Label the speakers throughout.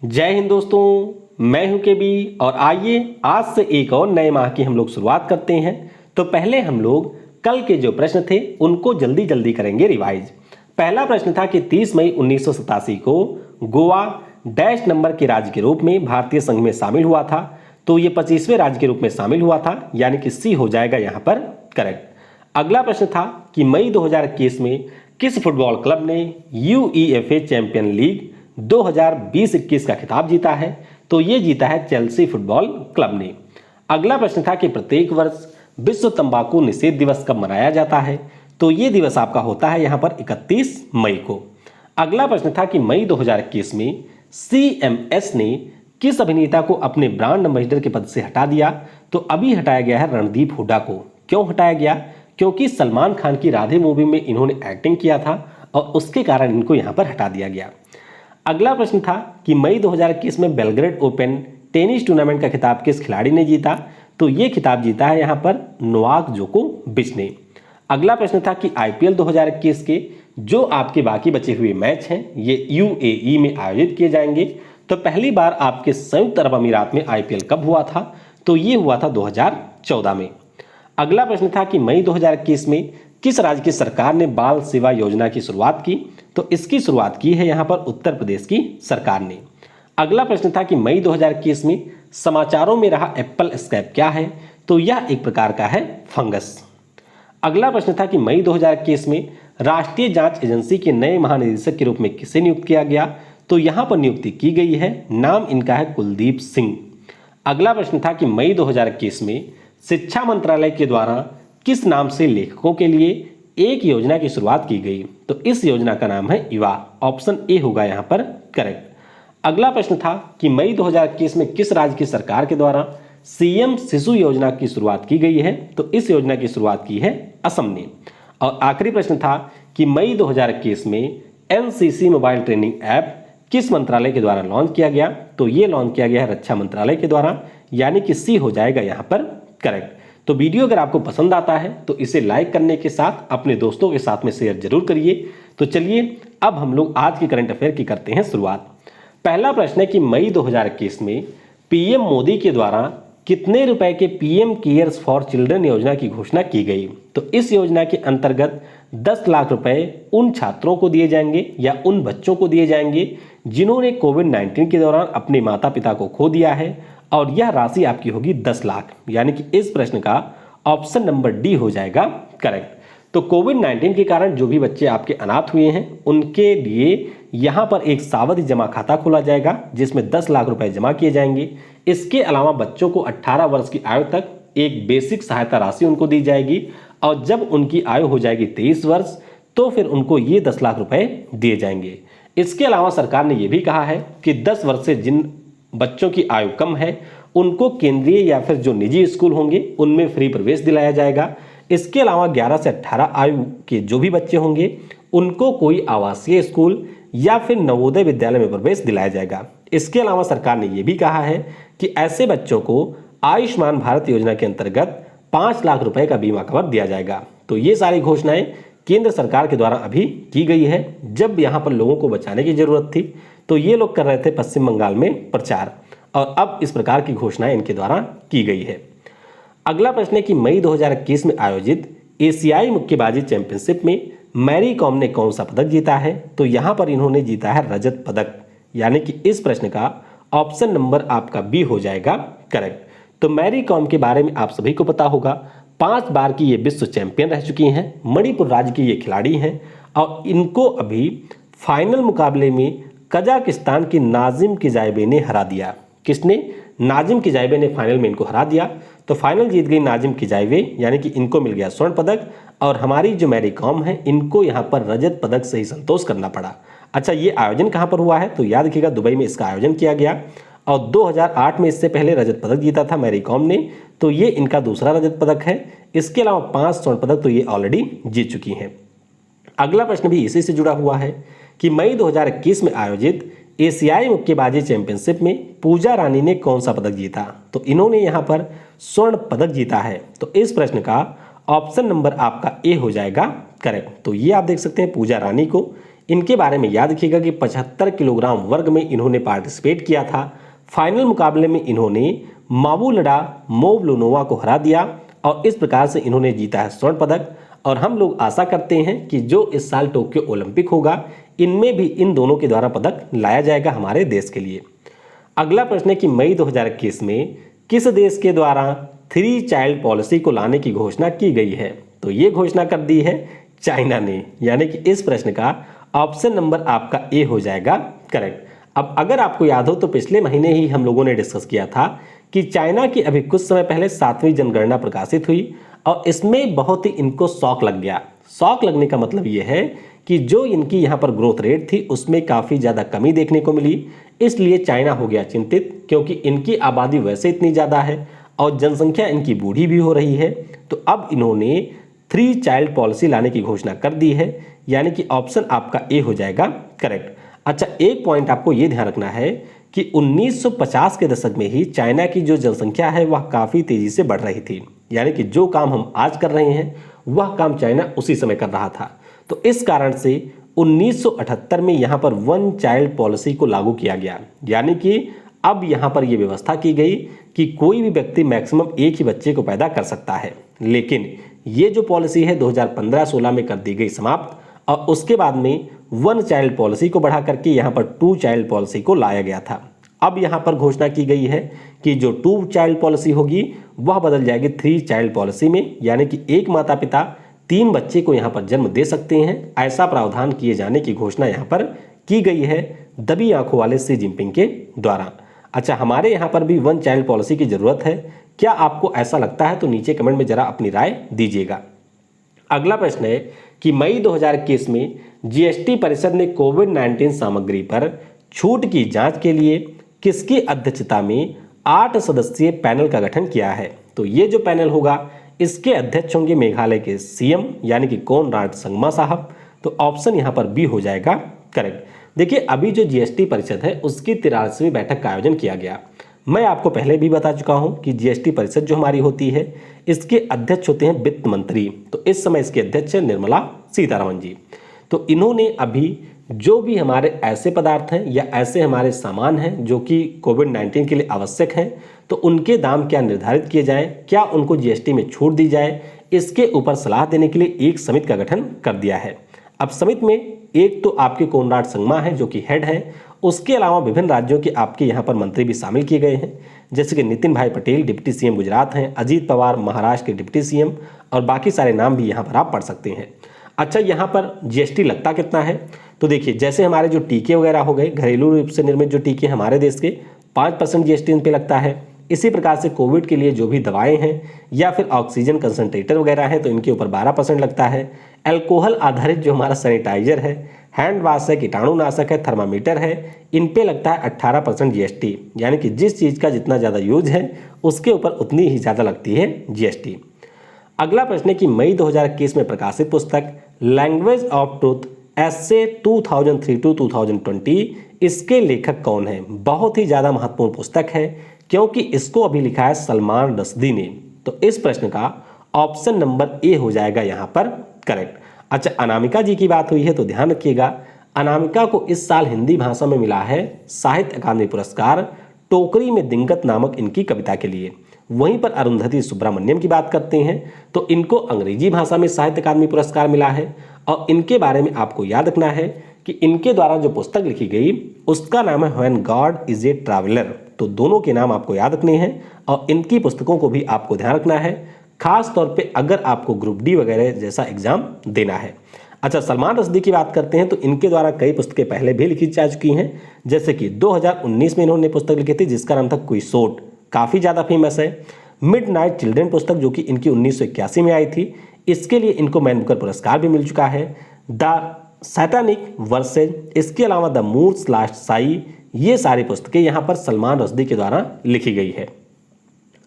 Speaker 1: जय हिंद दोस्तों, मैं हूं केबी और आइए आज से एक और नए माह की हम लोग शुरुआत करते हैं। तो पहले हम लोग कल के जो प्रश्न थे उनको जल्दी जल्दी करेंगे रिवाइज। पहला प्रश्न था कि 30 मई 1987 को गोवा डैश नंबर के राज्य के रूप में भारतीय संघ में शामिल हुआ था। तो ये 25वें राज्य के रूप में शामिल हुआ था, यानी कि सी हो जाएगा यहाँ पर करेक्ट। अगला प्रश्न था कि मई 2021 में किस फुटबॉल क्लब ने यूईएफए चैंपियन लीग 2020-21 का खिताब जीता है? तो ये जीता है चेल्सी फुटबॉल क्लब ने। अगला प्रश्न था कि प्रत्येक वर्ष विश्व तंबाकू निषेध दिवस कब मनाया जाता है? तो ये दिवस आपका होता है यहाँ पर 31 मई को। अगला प्रश्न था कि मई 2021 में सीएमएस ने किस अभिनेता को अपने ब्रांड एम्बेसडर के पद से हटा दिया? तो अभी हटाया गया है रणदीप हुड्डा को। क्यों हटाया गया? क्योंकि सलमान खान की राधे मूवी में इन्होंने एक्टिंग किया था और उसके कारण इनको यहाँ पर हटा दिया गया। अगला प्रश्न था कि मई 2021 में बेलग्रेड ओपन टेनिस टूर्नामेंट का खिताब किस खिलाड़ी ने जीता? तो ये खिताब जीता है यहाँ पर नोवाक जोकोविच ने। अगला प्रश्न था कि आईपीएल 2021 के जो आपके बाकी बचे हुए मैच हैं ये यूएई में आयोजित किए जाएंगे। तो पहली बार आपके संयुक्त अरब अमीरात में आईपीएल कब हुआ था? तो ये हुआ था 2014 में। अगला प्रश्न था कि मई 2021 में किस राज्य की सरकार ने बाल सेवा योजना की शुरुआत की? तो इसकी शुरुआत की है यहाँ पर उत्तर प्रदेश की सरकार ने। अगला प्रश्न था कि मई 2021 में समाचारों में रहा एप्पल स्कैब क्या है? तो यह एक प्रकार का है फंगस। अगला प्रश्न था कि मई 2021 में राष्ट्रीय जांच एजेंसी के नए महानिदेशक के रूप में किसे नियुक्त किया गया? तो यहाँ पर नियुक्ति की गई है, नाम इनका है कुलदीप सिंह। अगला प्रश्न था कि मई 2021 में शिक्षा मंत्रालय के द्वारा किस नाम से लेखकों के लिए एक योजना की शुरुआत की गई? तो इस योजना का नाम है युवा। ऑप्शन ए होगा यहाँ पर करेक्ट। अगला प्रश्न था कि मई 2021 में किस राज्य की सरकार के द्वारा सीएम शिशु योजना की शुरुआत की गई है? तो इस योजना की शुरुआत की है असम ने। और आखिरी प्रश्न था कि मई 2021 में एनसीसी मोबाइल ट्रेनिंग ऐप किस मंत्रालय के द्वारा लॉन्च किया गया? तो ये लॉन्च किया गया है रक्षा मंत्रालय के द्वारा, यानी कि सी हो जाएगा यहाँ पर करेक्ट। तो वीडियो अगर आपको पसंद आता है तो इसे लाइक करने के साथ अपने दोस्तों के साथ में शेयर जरूर करिए। तो चलिए अब हम लोग आज की करंट अफेयर की करते हैं शुरुआत। पहला प्रश्न है कि मई 2021 में पीएम मोदी के द्वारा कितने रुपए के पीएम केयर्स फॉर चिल्ड्रन योजना की घोषणा की गई? तो इस योजना के अंतर्गत 10 लाख रुपए उन छात्रों को दिए जाएंगे या उन बच्चों को दिए जाएंगे जिन्होंने कोविड-19 के दौरान अपने माता पिता को खो दिया है, और यह राशि आपकी होगी 10 लाख, यानी कि इस प्रश्न का ऑप्शन नंबर डी हो जाएगा करेक्ट। तो कोविड-19 के कारण जो भी बच्चे आपके अनाथ हुए हैं उनके लिए यहां पर एक सावधि जमा खाता खोला जाएगा जिसमें 10 लाख रुपए जमा किए जाएंगे। इसके अलावा बच्चों को 18 वर्ष की आयु तक एक बेसिक सहायता राशि उनको दी जाएगी, और जब उनकी आयु हो जाएगी 23 वर्ष तो फिर उनको ये 10 लाख रुपए दिए जाएंगे। इसके अलावा सरकार ने यह भी कहा है कि 10 वर्ष से जिन बच्चों की आयु कम है उनको केंद्रीय या फिर जो निजी स्कूल होंगे उनमें फ्री प्रवेश दिलाया जाएगा। इसके अलावा 11 से 18 आयु के जो भी बच्चे होंगे उनको कोई आवासीय स्कूल या फिर नवोदय विद्यालय में प्रवेश दिलाया जाएगा। इसके अलावा सरकार ने यह भी कहा है कि ऐसे बच्चों को आयुष्मान भारत योजना के अंतर्गत 5 लाख रुपए का बीमा कवर दिया जाएगा। तो ये सारी घोषणाएं केंद्र सरकार के द्वारा अभी की गई है। जब यहाँ पर लोगों को बचाने की जरूरत थी तो ये लोग कर रहे थे पश्चिम बंगाल में प्रचार, और अब इस प्रकार की घोषणाएं इनके द्वारा की गई है। अगला प्रश्न है कि मई 2021 में आयोजित एशियाई मुक्केबाजी चैंपियनशिप में मैरी कॉम ने कौन सा पदक जीता है? तो यहाँ पर इन्होंने जीता है रजत पदक, यानी कि इस प्रश्न का ऑप्शन नंबर आपका बी हो जाएगा करेक्ट। तो मैरी कॉम के बारे में आप सभी को पता होगा, 5 बार की ये विश्व चैंपियन रह चुकी हैं। मणिपुर राज्य की ये खिलाड़ी हैं और इनको अभी फाइनल मुकाबले में कजाकिस्तान की नाजिम किजाइबे ने हरा दिया। किसने? नाजिम किजाइबे ने फाइनल में इनको हरा दिया। तो फाइनल जीत गई नाजिम किजाइबे, यानी कि इनको मिल गया स्वर्ण पदक, और हमारी जो मैरी कॉम है इनको यहाँ पर रजत पदक से ही संतोष करना पड़ा। अच्छा, ये आयोजन कहाँ पर हुआ है? तो याद रखिएगा दुबई में इसका आयोजन किया गया, और 2008 में इससे पहले रजत पदक जीता था मैरी कॉम ने, तो ये इनका दूसरा रजत पदक है। इसके अलावा 5 स्वर्ण पदक तो ये ऑलरेडी जीत चुकी हैं। अगला प्रश्न भी इसी से जुड़ा हुआ है कि मई 2021 में आयोजित एशियाई मुक्केबाजी चैंपियनशिप में पूजा रानी ने कौन सा पदक जीता? तो इन्होंने यहाँ पर स्वर्ण पदक जीता है। तो इस प्रश्न का ऑप्शन नंबर आपका ए हो जाएगा करेक्ट। तो ये आप देख सकते हैं पूजा रानी को इनके बारे में याद रखिएगा कि 75 किलोग्राम वर्ग में इन्होंने पार्टिसिपेट किया था। फाइनल मुकाबले में इन्होंने मावुलडा मोवलोनोवा को हरा दिया और इस प्रकार से इन्होंने जीता है स्वर्ण पदक। और हम लोग आशा करते हैं कि जो इस साल टोक्यो ओलंपिक होगा इनमें भी इन दोनों के द्वारा पदक लाया जाएगा हमारे देश के लिए। अगला प्रश्न है कि मई 2021 में किस देश के द्वारा 3 चाइल्ड पॉलिसी को लाने की घोषणा की गई है? तो ये घोषणा कर दी है चाइना ने, यानी कि इस प्रश्न का ऑप्शन नंबर आपका ए हो जाएगा करेक्ट। अब अगर आपको याद हो तो पिछले महीने ही हम लोगों ने डिस्कस किया था कि चाइना की अभी कुछ समय पहले 7वीं जनगणना प्रकाशित हुई और इसमें बहुत ही इनको शौक लग गया। शौक लगने का मतलब ये है कि जो इनकी यहाँ पर ग्रोथ रेट थी उसमें काफ़ी ज़्यादा कमी देखने को मिली, इसलिए चाइना हो गया चिंतित, क्योंकि इनकी आबादी वैसे इतनी ज़्यादा है और जनसंख्या इनकी बूढ़ी भी हो रही है। तो अब इन्होंने 3 चाइल्ड पॉलिसी लाने की घोषणा कर दी है, यानी कि ऑप्शन आपका ए हो जाएगा करेक्ट। अच्छा, एक पॉइंट आपको ये ध्यान रखना है कि 1950 के दशक में ही चाइना की जो जनसंख्या है वह काफ़ी तेज़ी से बढ़ रही थी, यानी कि जो काम हम आज कर रहे हैं वह काम चाइना उसी समय कर रहा था। तो इस कारण से 1978 में यहाँ पर 1 चाइल्ड पॉलिसी को लागू किया गया, यानी कि अब यहाँ पर यह व्यवस्था की गई कि कोई भी व्यक्ति मैक्सिमम एक ही बच्चे को पैदा कर सकता है। लेकिन ये जो पॉलिसी है 2015-16 में कर दी गई समाप्त और उसके बाद में 1 चाइल्ड पॉलिसी को बढ़ा करके यहाँ पर 2 चाइल्ड पॉलिसी को लाया गया था। अब यहाँ पर घोषणा की गई है कि जो 2 चाइल्ड पॉलिसी होगी वह बदल जाएगी 3 चाइल्ड पॉलिसी में, यानी कि एक माता पिता 3 बच्चे को यहाँ पर जन्म दे सकते हैं। ऐसा प्रावधान किए जाने की घोषणा यहाँ पर की गई है दबी आंखों वाले शी जिनपिंग के द्वारा। अच्छा, हमारे यहाँ पर भी 1 चाइल्ड पॉलिसी की ज़रूरत है। क्या आपको ऐसा लगता है? तो नीचे कमेंट में ज़रा अपनी राय दीजिएगा। अगला प्रश्न है कि मई 2021 में जीएसटी परिषद ने कोविड-19 सामग्री पर छूट की जांच के लिए किसकी अध्यक्षता में 8 सदस्यीय पैनल का गठन किया है? तो ये जो पैनल होगा इसके अध्यक्ष होंगे मेघालय के सीएम यानी कि कोनराड संगमा साहब। तो ऑप्शन यहाँ पर बी हो जाएगा करेक्ट। देखिए, अभी जो जीएसटी परिषद है उसकी 83वीं बैठक का आयोजन किया गया। मैं आपको पहले भी बता चुका हूं कि जीएसटी परिषद जो हमारी होती है इसके अध्यक्ष होते हैं वित्त मंत्री। तो इस समय इसके अध्यक्ष है निर्मला सीतारमण जी। तो इन्होंने अभी जो भी हमारे ऐसे पदार्थ हैं या ऐसे हमारे सामान हैं जो कि कोविड-19 के लिए आवश्यक हैं, तो उनके दाम क्या निर्धारित किए जाएं, क्या उनको जीएसटी में छूट दी जाए, इसके ऊपर सलाह देने के लिए एक समिति का गठन कर दिया है। अब समिति में एक तो आपके कोनराड संगमा है जो कि हेड है, उसके अलावा विभिन्न राज्यों के आपके यहाँ पर मंत्री भी शामिल किए गए हैं, जैसे कि नितिन भाई पटेल डिप्टी सीएम गुजरात हैं, अजीत पवार महाराष्ट्र के डिप्टी सीएम और बाकी सारे नाम भी यहाँ पर आप पढ़ सकते हैं। अच्छा, यहाँ पर जीएसटी लगता कितना है? तो देखिए, जैसे हमारे जो टीके वगैरह हो गए, घरेलू रूप से निर्मित जो टीके हमारे देश के 5% जीएसटी इन पे लगता है। इसी प्रकार से कोविड के लिए जो भी दवाएं हैं या फिर ऑक्सीजन कंसंट्रेटर वगैरह हैं तो इनके ऊपर 12% लगता है। अल्कोहल आधारित जो हमारा सैनिटाइजर है, हैंड वॉश है, कीटाणुनाशक है, थर्मामीटर है, इन पे लगता है 18% जीएसटी, यानी कि जिस चीज़ का जितना ज़्यादा यूज है उसके ऊपर उतनी ही ज़्यादा लगती है जीएसटी। अगला प्रश्न है कि मई 2021 में प्रकाशित पुस्तक लैंग्वेज ऑफ ट्रूथ एसे 2003-2020 इसके लेखक कौन है? बहुत ही ज़्यादा महत्वपूर्ण पुस्तक है क्योंकि इसको अभी लिखा है सलमान रश्दी ने। तो इस प्रश्न का ऑप्शन नंबर ए हो जाएगा यहाँ पर करेक्ट। अच्छा, अनामिका जी की बात हुई है तो ध्यान रखिएगा, अनामिका को इस साल हिंदी भाषा में मिला है साहित्य अकादमी पुरस्कार टोकरी में दिंगत नामक इनकी कविता के लिए। वहीं पर अरुंधति सुब्रमण्यम की बात करते हैं तो इनको अंग्रेजी भाषा में साहित्य अकादमी पुरस्कार मिला है। और इनके बारे में आपको याद रखना है कि इनके द्वारा जो पुस्तक लिखी गई उसका नाम है when God is a traveller. तो दोनों के नाम आपको याद रखने हैं और इनकी पुस्तकों को भी आपको ध्यान रखना है, खास तौर पे अगर आपको ग्रुप डी वगैरह जैसा एग्जाम देना है। अच्छा, सलमान रश्दी की बात करते हैं तो इनके द्वारा कई पुस्तकें पहले भी लिखी जा चुकी हैं, जैसे कि 2019 में इन्होंने पुस्तक लिखी थी जिसका नाम था क्विसोट, काफ़ी ज़्यादा फेमस है। मिडनाइट चिल्ड्रन पुस्तक जो कि इनकी 1981 में आई थी, इसके लिए इनको मैन बुकर पुरस्कार भी मिल चुका है। द सैटानिक वर्सेज, इसके अलावा द मूर्स लास्ट साई, ये सारी पुस्तकें यहाँ पर सलमान रश्दी के द्वारा लिखी गई है।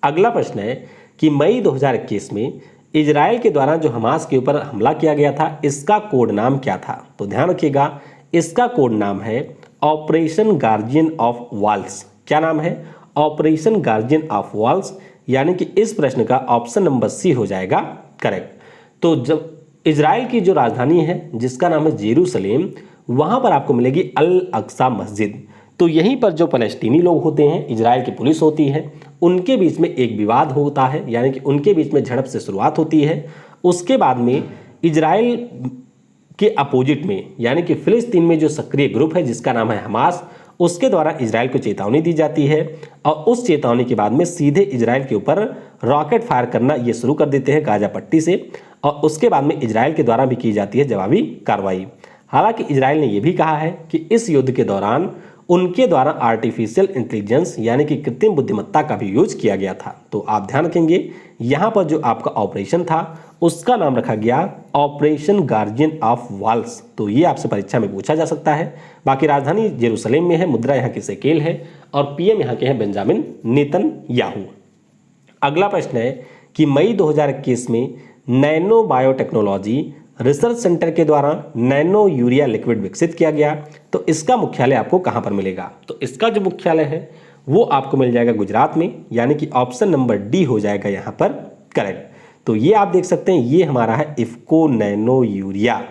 Speaker 1: अगला प्रश्न है कि मई 2021 में इजराइल के द्वारा जो हमास के ऊपर हमला किया गया था इसका कोड नाम क्या था? तो ध्यान रखिएगा, इसका कोड नाम है ऑपरेशन गार्जियन ऑफ वॉल्स। क्या नाम है? ऑपरेशन गार्जियन ऑफ वॉल्स, यानी कि इस प्रश्न का ऑप्शन नंबर सी हो जाएगा करेक्ट। तो जब इजराइल की जो राजधानी है जिसका नाम है जेरूसलेम, वहां पर आपको मिलेगी अल अक्सा मस्जिद। तो यहीं पर जो फलस्तीनी लोग होते हैं, इजराइल की पुलिस होती है, उनके बीच में एक विवाद होता है, यानी कि उनके बीच में झड़प से शुरुआत होती है। उसके बाद में इजराइल के अपोजिट में यानी कि फिलिस्तीन में जो सक्रिय ग्रुप है जिसका नाम है हमास, उसके द्वारा इजराइल को चेतावनी दी जाती है और उस चेतावनी के बाद में सीधे इजराइल के ऊपर रॉकेट फायर करना ये शुरू कर देते हैं गाजा पट्टी से, और उसके बाद में इजराइल के द्वारा भी की जाती है जवाबी कार्रवाई। हालांकि इजराइल ने यह भी कहा है कि इस युद्ध के दौरान उनके द्वारा आर्टिफिशियल इंटेलिजेंस यानी कि कृत्रिम बुद्धिमत्ता का भी यूज किया गया था। तो आप ध्यान रखेंगे यहां पर जो आपका ऑपरेशन था उसका नाम रखा गया ऑपरेशन गार्जियन ऑफ वॉल्स। तो ये आपसे परीक्षा में पूछा जा सकता है। बाकी राजधानी जेरूसलेम में है, मुद्रा यहाँ की शेकेल है और पीएम यहाँ के हैं बेंजामिन नेतन्याहू। अगला प्रश्न है कि मई 2021 में नैनो बायोटेक्नोलॉजी रिसर्च सेंटर के द्वारा नैनो यूरिया लिक्विड विकसित किया गया। तो इसका मुख्यालय आपको कहां पर मिलेगा? तो इसका जो मुख्यालय है वो आपको मिल जाएगा गुजरात में, यानी कि ऑप्शन नंबर डी हो जाएगा यहां पर करेक्ट। तो ये आप देख सकते हैं, ये हमारा है इफ्को नैनो यूरिया।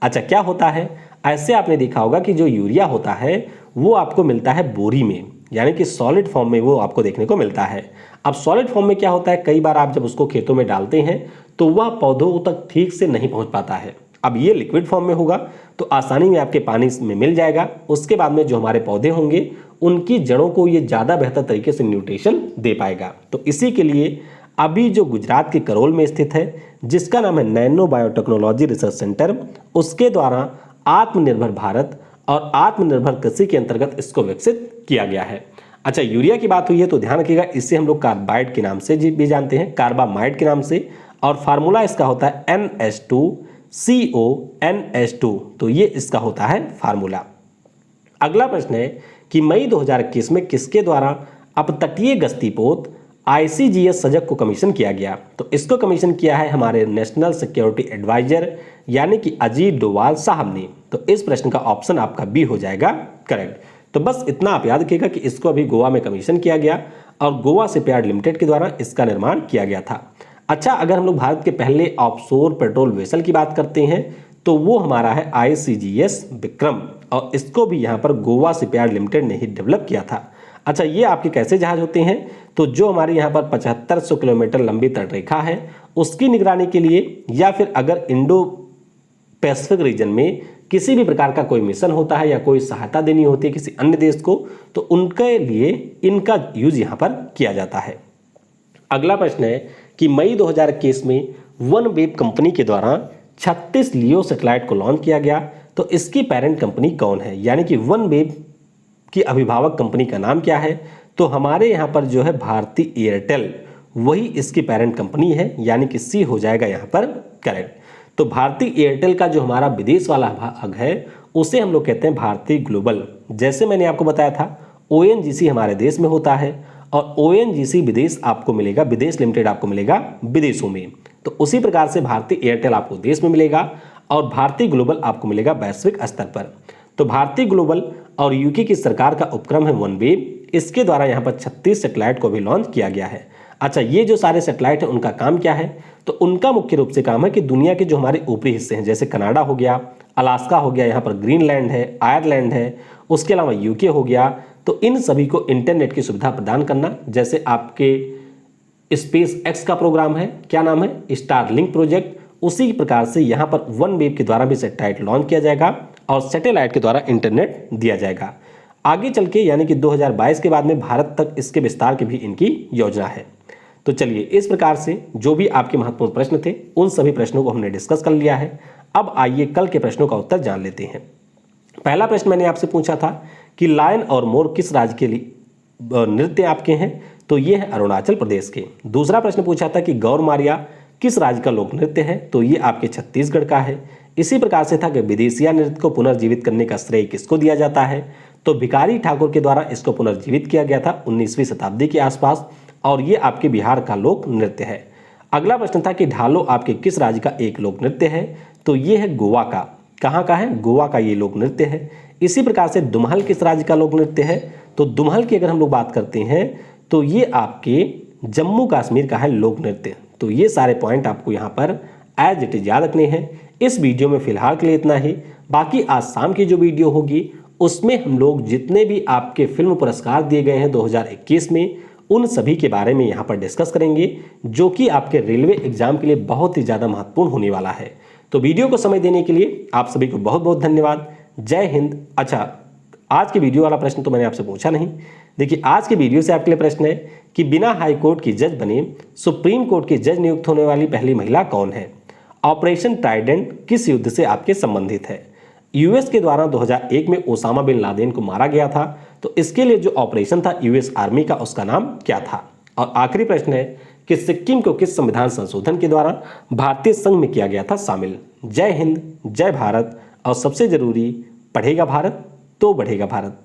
Speaker 1: अच्छा, क्या होता है? ऐसे आपने देखा होगा कि जो यूरिया होता है वो आपको मिलता है बोरी में, यानी कि सॉलिड फॉर्म में वो आपको देखने को मिलता है। अब सॉलिड फॉर्म में क्या होता है, कई बार आप जब उसको खेतों में डालते हैं तो वह पौधों तक ठीक से नहीं पहुंच पाता है। अब ये लिक्विड फॉर्म में होगा तो आसानी में आपके पानी में मिल जाएगा। उसके बाद में जो हमारे पौधे होंगे उनकी जड़ों को ये ज़्यादा बेहतर तरीके से न्यूट्रिशन दे पाएगा। तो इसी के लिए अभी जो गुजरात के करोल में स्थित है जिसका नाम है नैनो बायोटेक्नोलॉजी रिसर्च सेंटर, उसके द्वारा आत्मनिर्भर भारत और आत्मनिर्भर कृषि के अंतर्गत इसको विकसित किया गया है। अच्छा, यूरिया की बात हुई है तो ध्यान रखिएगा, इसे हम लोग कार्बाइड के नाम से भी जानते हैं, कार्बामाइड के नाम से, और फार्मूला इसका होता है NH2CO NH2। तो ये इसका होता है फार्मूला। अगला प्रश्न है कि मई 2021 में किसके द्वारा अपतटीय गश्तीपोत ICGS सजग को कमीशन किया गया? तो इसको कमीशन किया है हमारे नेशनल सिक्योरिटी एडवाइजर यानी कि अजीत डोवाल साहब ने। तो इस प्रश्न का ऑप्शन आपका बी हो जाएगा करेक्ट। तो बस इतना आप याद रखिएगा कि इसको अभी गोवा में कमीशन किया गया और गोवा शिपयार्ड लिमिटेड के द्वारा इसका निर्माण किया गया था। अच्छा, अगर हम लोग भारत के पहले ऑफशोर पेट्रोल वेसल की बात करते हैं तो वो हमारा है ICGS विक्रम, और इसको भी यहाँ पर गोवा शिपयार्ड लिमिटेड ने ही डेवलप किया था। अच्छा, ये आपके कैसे जहाज होते हैं? तो जो हमारे यहाँ पर 7500 किलोमीटर लंबी तटरेखा है उसकी निगरानी के लिए, या फिर अगर इंडो पैसिफिक रीजन में किसी भी प्रकार का कोई मिशन होता है या कोई सहायता देनी होती है किसी अन्य देश को, तो उनके लिए इनका यूज यहाँ पर किया जाता है। अगला प्रश्न है कि मई 2021 में वन वेब कंपनी के द्वारा 36 लियो सैटेलाइट को लॉन्च किया गया। तो इसकी पेरेंट कंपनी कौन है, यानी कि वन वेब की अभिभावक कंपनी का नाम क्या है? तो हमारे यहाँ पर जो है भारती एयरटेल, वही इसकी पेरेंट कंपनी है, यानी कि सी हो जाएगा यहाँ पर करेक्ट। तो भारती एयरटेल का जो हमारा विदेश वाला भाग है उसे हम लोग कहते हैं भारती ग्लोबल। जैसे मैंने आपको बताया था ONGC हमारे देश में होता है और ONGC विदेश आपको मिलेगा, विदेश लिमिटेड आपको मिलेगा विदेशों में। तो उसी प्रकार से भारती एयरटेल आपको देश में मिलेगा और भारती ग्लोबल आपको मिलेगा वैश्विक स्तर पर। तो भारती ग्लोबल और यूके की सरकार का उपक्रम है वनवेब, इसके द्वारा यहाँ पर 36 सैटेलाइट को भी लॉन्च किया गया है। अच्छा, ये जो सारे सैटेलाइट हैं उनका काम क्या है? तो उनका मुख्य रूप से काम है कि दुनिया के जो हमारे ऊपरी हिस्से हैं जैसे कनाडा हो गया, अलास्का हो गया, यहाँ पर ग्रीनलैंड है, आयरलैंड है, उसके अलावा यूके हो गया, तो इन सभी को इंटरनेट की सुविधा प्रदान करना। जैसे आपके स्पेस एक्स का प्रोग्राम है, क्या नाम है, स्टारलिंक प्रोजेक्ट, उसी प्रकार से यहाँ पर वन वेब के द्वारा भी सैटेलाइट लॉन्च किया जाएगा और सैटेलाइट के द्वारा इंटरनेट दिया जाएगा। आगे चल के यानी कि 2022 के बाद में भारत तक इसके विस्तार की भी इनकी योजना है। तो चलिए, इस प्रकार से जो भी आपके महत्वपूर्ण प्रश्न थे उन सभी प्रश्नों को हमने डिस्कस कर लिया है। अब आइए कल के प्रश्नों का उत्तर जान लेते हैं। पहला प्रश्न मैंने आपसे पूछा था कि लायन और मोर किस राज्य के लिए नृत्य आपके हैं? तो ये है अरुणाचल प्रदेश के। दूसरा प्रश्न पूछा था कि गौर मारिया किस राज्य का लोक नृत्य है? तो ये आपके छत्तीसगढ़ का है। इसी प्रकार से था कि विदेशिया नृत्य को पुनर्जीवित करने का श्रेय किसको दिया जाता है? तो भिखारी ठाकुर के द्वारा इसको पुनर्जीवित किया गया था 19वीं शताब्दी के आसपास, और ये आपके बिहार का लोक नृत्य है। अगला प्रश्न था कि ढालो आपके किस राज्य का एक लोक नृत्य है? तो ये है गोवा का। कहाँ का है? गोवा का ये लोक नृत्य है। इसी प्रकार से दुमहल किस राज्य का लोक नृत्य है? तो दुमहल की अगर हम लोग बात करते हैं तो ये आपके जम्मू कश्मीर का है लोक नृत्य। तो ये सारे पॉइंट आपको यहाँ पर एज इट इज याद रखने हैं। इस वीडियो में फिलहाल के लिए इतना ही। बाकी आज शाम की जो वीडियो होगी उसमें हम लोग जितने भी आपके फिल्म पुरस्कार दिए गए हैं 2021 में उन सभी के बारे में यहाँ पर डिस्कस करेंगे, जो कि आपके रेलवे एग्जाम के लिए बहुत ही ज़्यादा महत्वपूर्ण होने वाला है। तो वीडियो को समय देने के लिए आप सभी को बहुत बहुत धन्यवाद। जय हिंद। अच्छा, आज के वीडियो वाला प्रश्न तो मैंने आपसे पूछा नहीं। देखिए, आज के वीडियो से आपके लिए प्रश्न है कि बिना हाई कोर्ट की जज बने सुप्रीम कोर्ट की जज नियुक्त होने वाली पहली महिला कौन है? ऑपरेशन ट्राइडेंट किस युद्ध से आपके संबंधित है? यूएस के द्वारा 2001 में ओसामा बिन लादेन को मारा गया था, तो इसके लिए जो ऑपरेशन था यूएस आर्मी का, उसका नाम क्या था? और आखिरी प्रश्न है कि सिक्किम को किस संविधान संशोधन के द्वारा भारतीय संघ में किया गया था शामिल? जय हिंद, जय भारत, और सबसे जरूरी, पढ़ेगा भारत तो बढ़ेगा भारत।